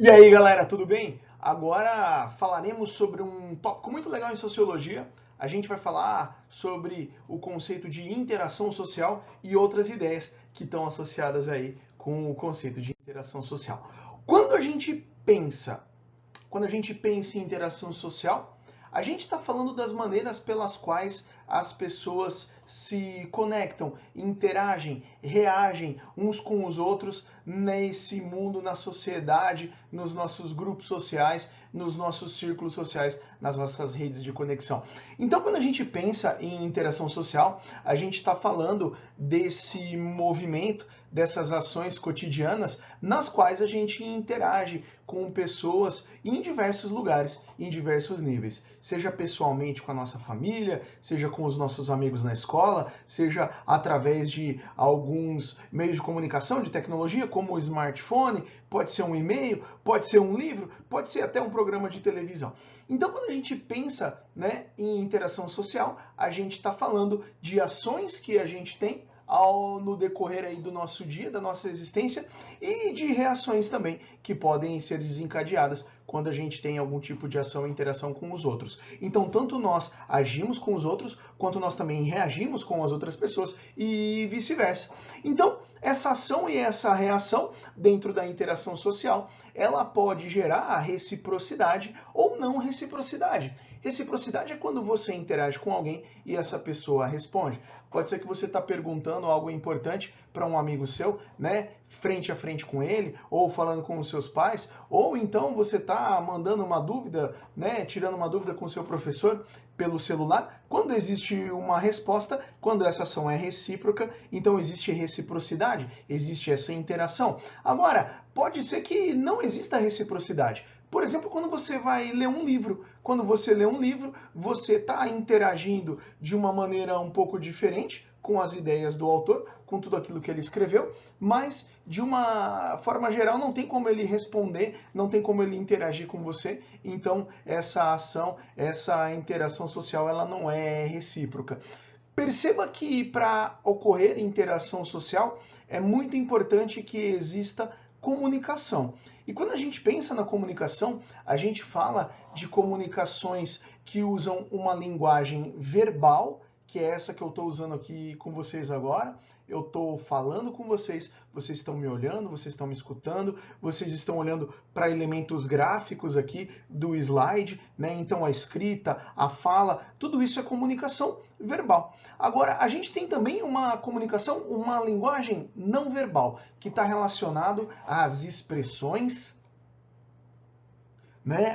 E aí, galera, tudo bem? Agora falaremos sobre um tópico muito legal em sociologia. A gente vai falar sobre o conceito de interação social e outras ideias que estão associadas aí com o conceito de interação social. Quando a gente pensa, quando a gente pensa em interação social, a gente está falando das maneiras pelas quais as pessoas se conectam, interagem, reagem uns com os outros nesse mundo, na sociedade, nos nossos grupos sociais, nos nossos círculos sociais, nas nossas redes de conexão. Então, quando a gente pensa em interação social, a gente está falando desse movimento, dessas ações cotidianas nas quais a gente interage com pessoas em diversos lugares, em diversos níveis. Seja pessoalmente com a nossa família, seja com os nossos amigos na escola, seja através de alguns meios de comunicação, de tecnologia, como o smartphone, pode ser um e-mail, pode ser um livro, pode ser até um programa de televisão. Então, quando a gente pensa, em interação social, a gente está falando de ações que a gente tem no decorrer aí do nosso dia, da nossa existência, e de reações também que podem ser desencadeadas quando a gente tem algum tipo de ação e interação com os outros. Então, tanto nós agimos com os outros, quanto nós também reagimos com as outras pessoas e vice-versa. Então, essa ação e essa reação dentro da interação social, ela pode gerar a reciprocidade ou não reciprocidade. Reciprocidade é quando você interage com alguém e essa pessoa responde. Pode ser que você está perguntando algo importante para um amigo seu, frente a frente com ele, ou falando com os seus pais, ou então você está mandando uma dúvida, tirando uma dúvida com o seu professor pelo celular. Quando existe uma resposta, quando essa ação é recíproca, então existe reciprocidade, existe essa interação. Agora, pode ser que não exista reciprocidade. Por exemplo, quando você vai ler um livro. Quando você lê um livro, você está interagindo de uma maneira um pouco diferente com as ideias do autor, com tudo aquilo que ele escreveu, mas de uma forma geral não tem como ele responder, não tem como ele interagir com você, então essa ação, essa interação social, ela não é recíproca. Perceba que para ocorrer interação social é muito importante que exista comunicação. E quando a gente pensa na comunicação, a gente fala de comunicações que usam uma linguagem verbal, que é essa que eu estou usando aqui com vocês agora. Eu estou falando com vocês, vocês estão me olhando, vocês estão me escutando, vocês estão olhando para elementos gráficos aqui do slide, Então a escrita, a fala, tudo isso é comunicação verbal. Agora, a gente tem também uma comunicação, uma linguagem não verbal, que está relacionado às expressões,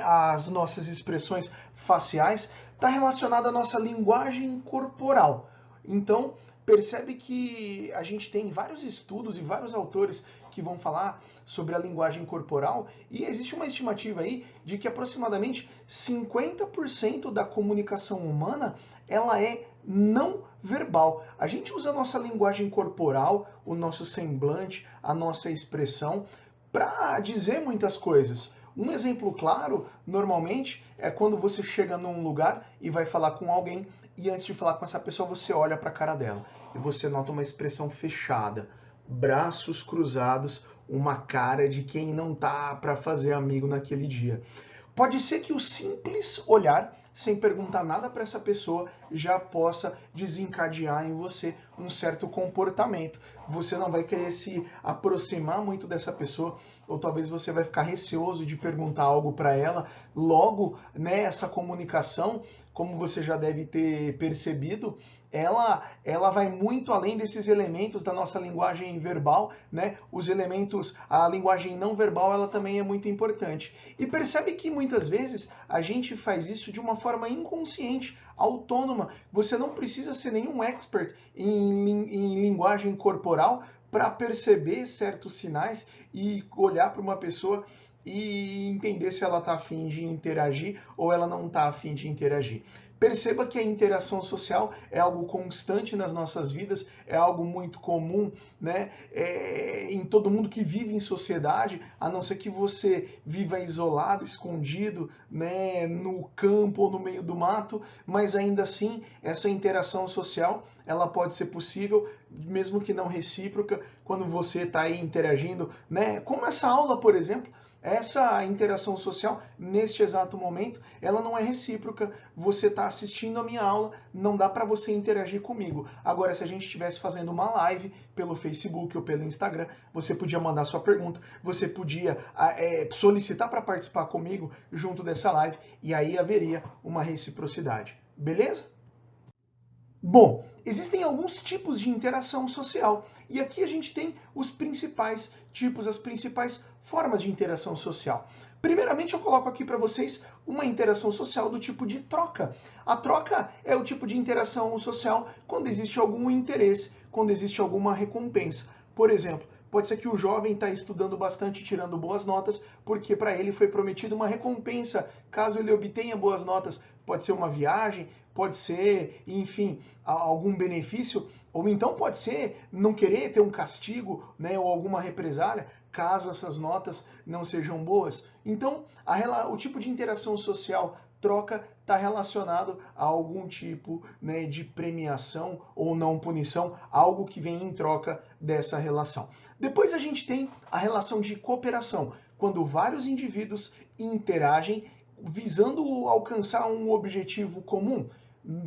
as nossas expressões faciais, está relacionada à nossa linguagem corporal. Então, percebe que a gente tem vários estudos e vários autores que vão falar sobre a linguagem corporal e existe uma estimativa aí de que aproximadamente 50% da comunicação humana ela é não verbal. A gente usa a nossa linguagem corporal, o nosso semblante, a nossa expressão para dizer muitas coisas. Um exemplo claro, normalmente, é quando você chega num lugar e vai falar com alguém e antes de falar com essa pessoa você olha para a cara dela e você nota uma expressão fechada, braços cruzados, uma cara de quem não tá para fazer amigo naquele dia. Pode ser que o simples olhar, sem perguntar nada para essa pessoa, já possa desencadear em você um certo comportamento. Você não vai querer se aproximar muito dessa pessoa, ou talvez você vai ficar receoso de perguntar algo para ela. Logo, essa comunicação, como você já deve ter percebido, ela vai muito além desses elementos da nossa linguagem verbal, Os elementos, a linguagem não verbal, ela também é muito importante. E percebe que muitas vezes a gente faz isso de uma forma inconsciente, autônoma. Você não precisa ser nenhum expert em linguagem corporal para perceber certos sinais e olhar para uma pessoa e entender se ela está afim de interagir ou ela não está afim de interagir. Perceba que a interação social é algo constante nas nossas vidas, é algo muito comum, em todo mundo que vive em sociedade, a não ser que você viva isolado, escondido, no campo ou no meio do mato, mas ainda assim, essa interação social, ela pode ser possível, mesmo que não recíproca, quando você está aí interagindo, Como essa aula, por exemplo, essa interação social, neste exato momento, ela não é recíproca. Você está assistindo a minha aula, não dá para você interagir comigo. Agora, se a gente estivesse fazendo uma live pelo Facebook ou pelo Instagram, você podia mandar sua pergunta, você podia solicitar para participar comigo junto dessa live, e aí haveria uma reciprocidade. Beleza? Bom, existem alguns tipos de interação social e aqui a gente tem os principais tipos, as principais formas de interação social. Primeiramente, eu coloco aqui para vocês uma interação social do tipo de troca. A troca é o tipo de interação social quando existe algum interesse, quando existe alguma recompensa. Por exemplo, pode ser que o jovem está estudando bastante, tirando boas notas, porque para ele foi prometida uma recompensa caso ele obtenha boas notas. Pode ser uma viagem, pode ser, enfim, algum benefício, ou então pode ser não querer ter um castigo, né, ou alguma represália, caso essas notas não sejam boas. Então, o tipo de interação social troca está relacionado a algum tipo, né, de premiação ou não punição, algo que vem em troca dessa relação. Depois a gente tem a relação de cooperação, quando vários indivíduos interagem visando alcançar um objetivo comum.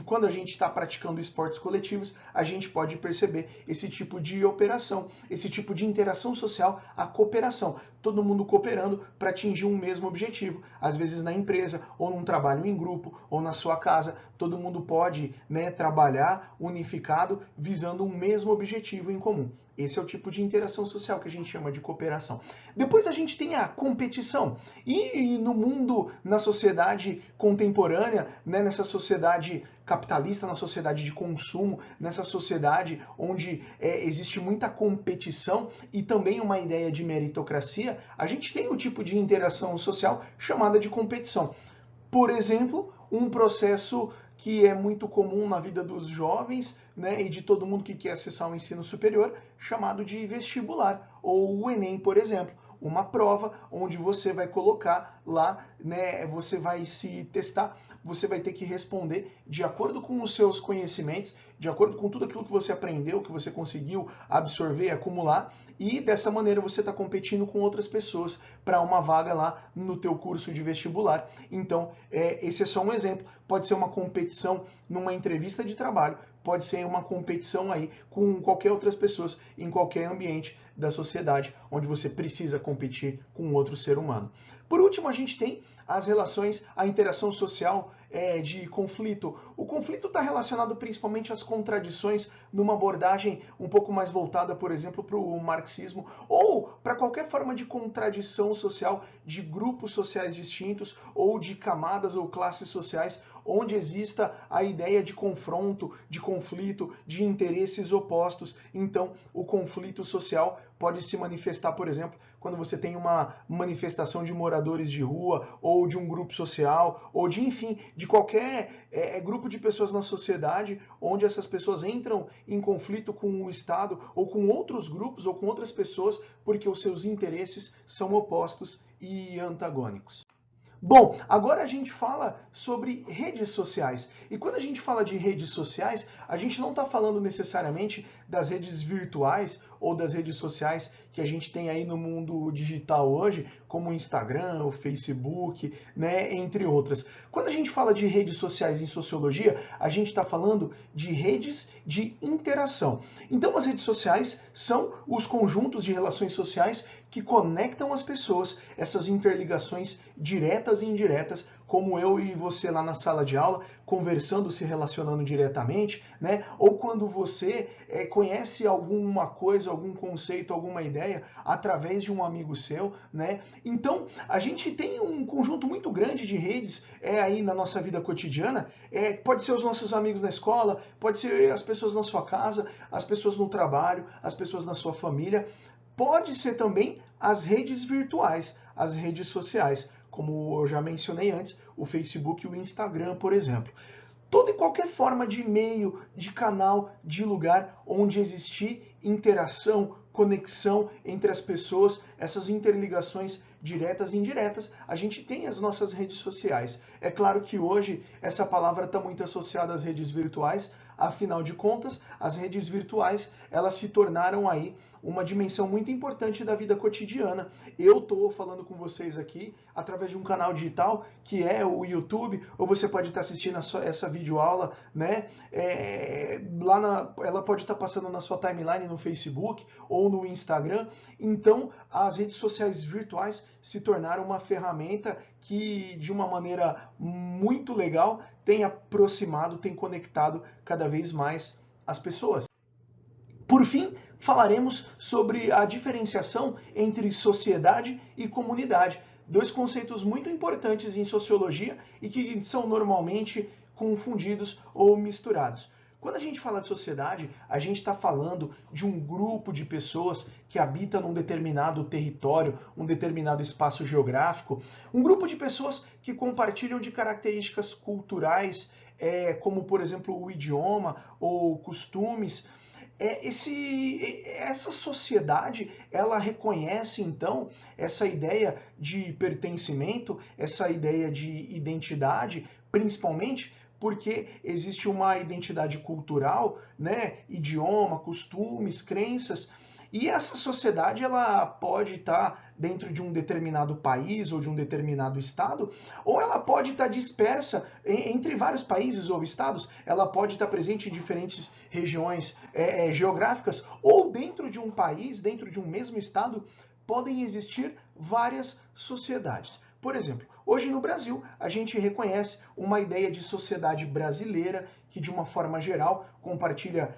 Quando a gente está praticando esportes coletivos, a gente pode perceber esse tipo de operação, esse tipo de interação social, a cooperação. Todo mundo cooperando para atingir um mesmo objetivo. Às vezes na empresa, ou num trabalho em grupo, ou na sua casa, todo mundo pode, né, trabalhar unificado, visando um mesmo objetivo em comum. Esse é o tipo de interação social que a gente chama de cooperação. Depois a gente tem a competição. E no mundo, na sociedade contemporânea, né, nessa sociedade capitalista, na sociedade de consumo, nessa sociedade onde existe muita competição e também uma ideia de meritocracia, a gente tem o tipo de interação social chamada de competição. Por exemplo, um processo que é muito comum na vida dos jovens, né, e de todo mundo que quer acessar o ensino superior, chamado de vestibular, ou o Enem, por exemplo. Uma prova onde você vai colocar lá, né, você vai se testar, você vai ter que responder de acordo com os seus conhecimentos, de acordo com tudo aquilo que você aprendeu, que você conseguiu absorver, acumular, e dessa maneira você está competindo com outras pessoas para uma vaga lá no teu curso de vestibular. Então, esse é só um exemplo. Pode ser uma competição numa entrevista de trabalho, pode ser uma competição aí com qualquer outras pessoas em qualquer ambiente da sociedade onde você precisa competir com outro ser humano. Por último, a gente tem as relações, a interação social de conflito. O conflito está relacionado principalmente às contradições numa abordagem um pouco mais voltada, por exemplo, para o marxismo ou para qualquer forma de contradição social de grupos sociais distintos ou de camadas ou classes sociais onde exista a ideia de confronto, de conflito, de interesses opostos. Então, o conflito social pode se manifestar, por exemplo, quando você tem uma manifestação de moradores de rua, ou de um grupo social, ou de, enfim, de qualquer grupo de pessoas na sociedade, onde essas pessoas entram em conflito com o Estado, ou com outros grupos, ou com outras pessoas, porque os seus interesses são opostos e antagônicos. Bom, agora a gente fala sobre redes sociais. E quando a gente fala de redes sociais, a gente não está falando necessariamente das redes virtuais ou das redes sociais que a gente tem aí no mundo digital hoje, como o Instagram, o Facebook, né, entre outras. Quando a gente fala de redes sociais em sociologia, a gente está falando de redes de interação. Então, as redes sociais são os conjuntos de relações sociais que conectam as pessoas, essas interligações diretas e indiretas, como eu e você lá na sala de aula, conversando, se relacionando diretamente, né? Ou quando você conhece alguma coisa, algum conceito, alguma ideia, através de um amigo seu, né? Então, a gente tem um conjunto muito grande de redes aí na nossa vida cotidiana, pode ser os nossos amigos na escola, pode ser as pessoas na sua casa, as pessoas no trabalho, as pessoas na sua família, pode ser também as redes virtuais, as redes sociais, como eu já mencionei antes, o Facebook e o Instagram, por exemplo. Toda e qualquer forma de meio, de canal, de lugar onde existir interação, conexão entre as pessoas, essas interligações diretas e indiretas, a gente tem as nossas redes sociais. É claro que hoje essa palavra está muito associada às redes virtuais, Afinal de contas, as redes virtuais, elas se tornaram aí uma dimensão muito importante da vida cotidiana. Eu estou falando com vocês aqui através de um canal digital que é o YouTube, ou você pode estar assistindo essa videoaula, né? Ela pode estar passando na sua timeline no Facebook ou no Instagram. Então, as redes sociais virtuais se tornaram uma ferramenta que, de uma maneira muito legal, tem aproximado, tem conectado cada vez mais as pessoas. Por fim, falaremos sobre a diferenciação entre sociedade e comunidade, dois conceitos muito importantes em sociologia e que são normalmente confundidos ou misturados. Quando a gente fala de sociedade, a gente está falando de um grupo de pessoas que habita num determinado território, um determinado espaço geográfico, um grupo de pessoas que compartilham de características culturais, como por exemplo o idioma ou costumes. Essa sociedade, ela reconhece então essa ideia de pertencimento, essa ideia de identidade, principalmente porque existe uma identidade cultural, né, idioma, costumes, crenças, e essa sociedade ela pode estar dentro de um determinado país ou de um determinado estado, ou ela pode estar dispersa entre vários países ou estados, ela pode estar presente em diferentes regiões geográficas, ou dentro de um país, dentro de um mesmo estado, podem existir várias sociedades. Por exemplo, hoje no Brasil, a gente reconhece uma ideia de sociedade brasileira que, de uma forma geral, compartilha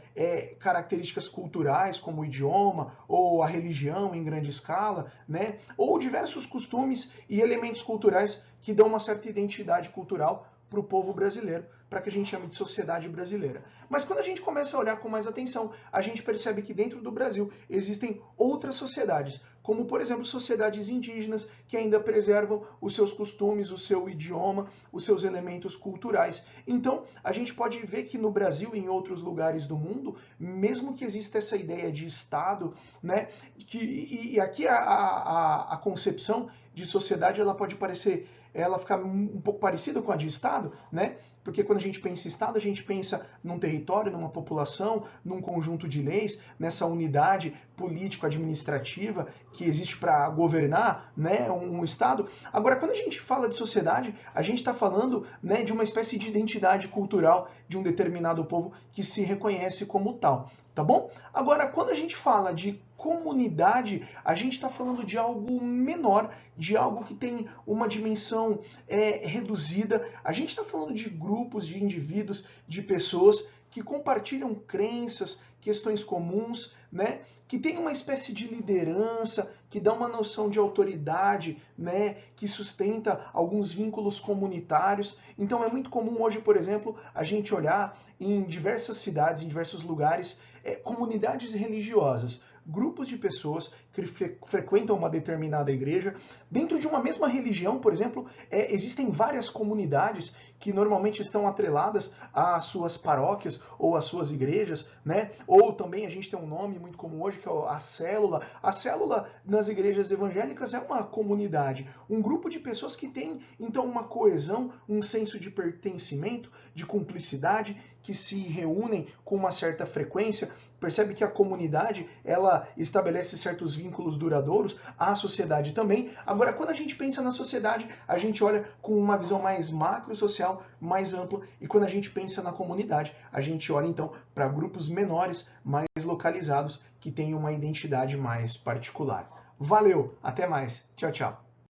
características culturais, como o idioma ou a religião em grande escala, né? Ou diversos costumes e elementos culturais que dão uma certa identidade cultural para o povo brasileiro, para que a gente chame de sociedade brasileira. Mas quando a gente começa a olhar com mais atenção, a gente percebe que dentro do Brasil existem outras sociedades, como por exemplo sociedades indígenas que ainda preservam os seus costumes, o seu idioma, os seus elementos culturais. Então, a gente pode ver que no Brasil e em outros lugares do mundo, mesmo que exista essa ideia de Estado, né, e aqui a concepção de sociedade ela pode parecer, ela fica um pouco parecida com a de Estado, né? Porque quando a gente pensa em Estado, a gente pensa num território, numa população, num conjunto de leis, nessa unidade político-administrativa que existe para governar, né, um Estado. Agora, quando a gente fala de sociedade, a gente está falando, né, de uma espécie de identidade cultural de um determinado povo que se reconhece como tal, tá bom? Agora, quando a gente fala de comunidade, a gente está falando de algo menor, de algo que tem uma dimensão reduzida. A gente está falando de grupos, de indivíduos, de pessoas que compartilham crenças, questões comuns, né? Que tem uma espécie de liderança, que dá uma noção de autoridade, né? Que sustenta alguns vínculos comunitários. Então é muito comum hoje, por exemplo, a gente olhar em diversas cidades, em diversos lugares, comunidades religiosas, grupos de pessoas que frequentam uma determinada igreja. Dentro de uma mesma religião, por exemplo, existem várias comunidades que normalmente estão atreladas às suas paróquias ou às suas igrejas, né? Ou também a gente tem um nome muito comum hoje que é a célula. A célula nas igrejas evangélicas é uma comunidade, um grupo de pessoas que tem então uma coesão, um senso de pertencimento, de cumplicidade, que se reúnem com uma certa frequência. Percebe que a comunidade, ela estabelece certos vínculos duradouros, a sociedade também. Agora, quando a gente pensa na sociedade, a gente olha com uma visão mais macro-social, mais ampla, e quando a gente pensa na comunidade, a gente olha então para grupos menores, mais localizados, que têm uma identidade mais particular. Valeu, até mais, tchau, tchau.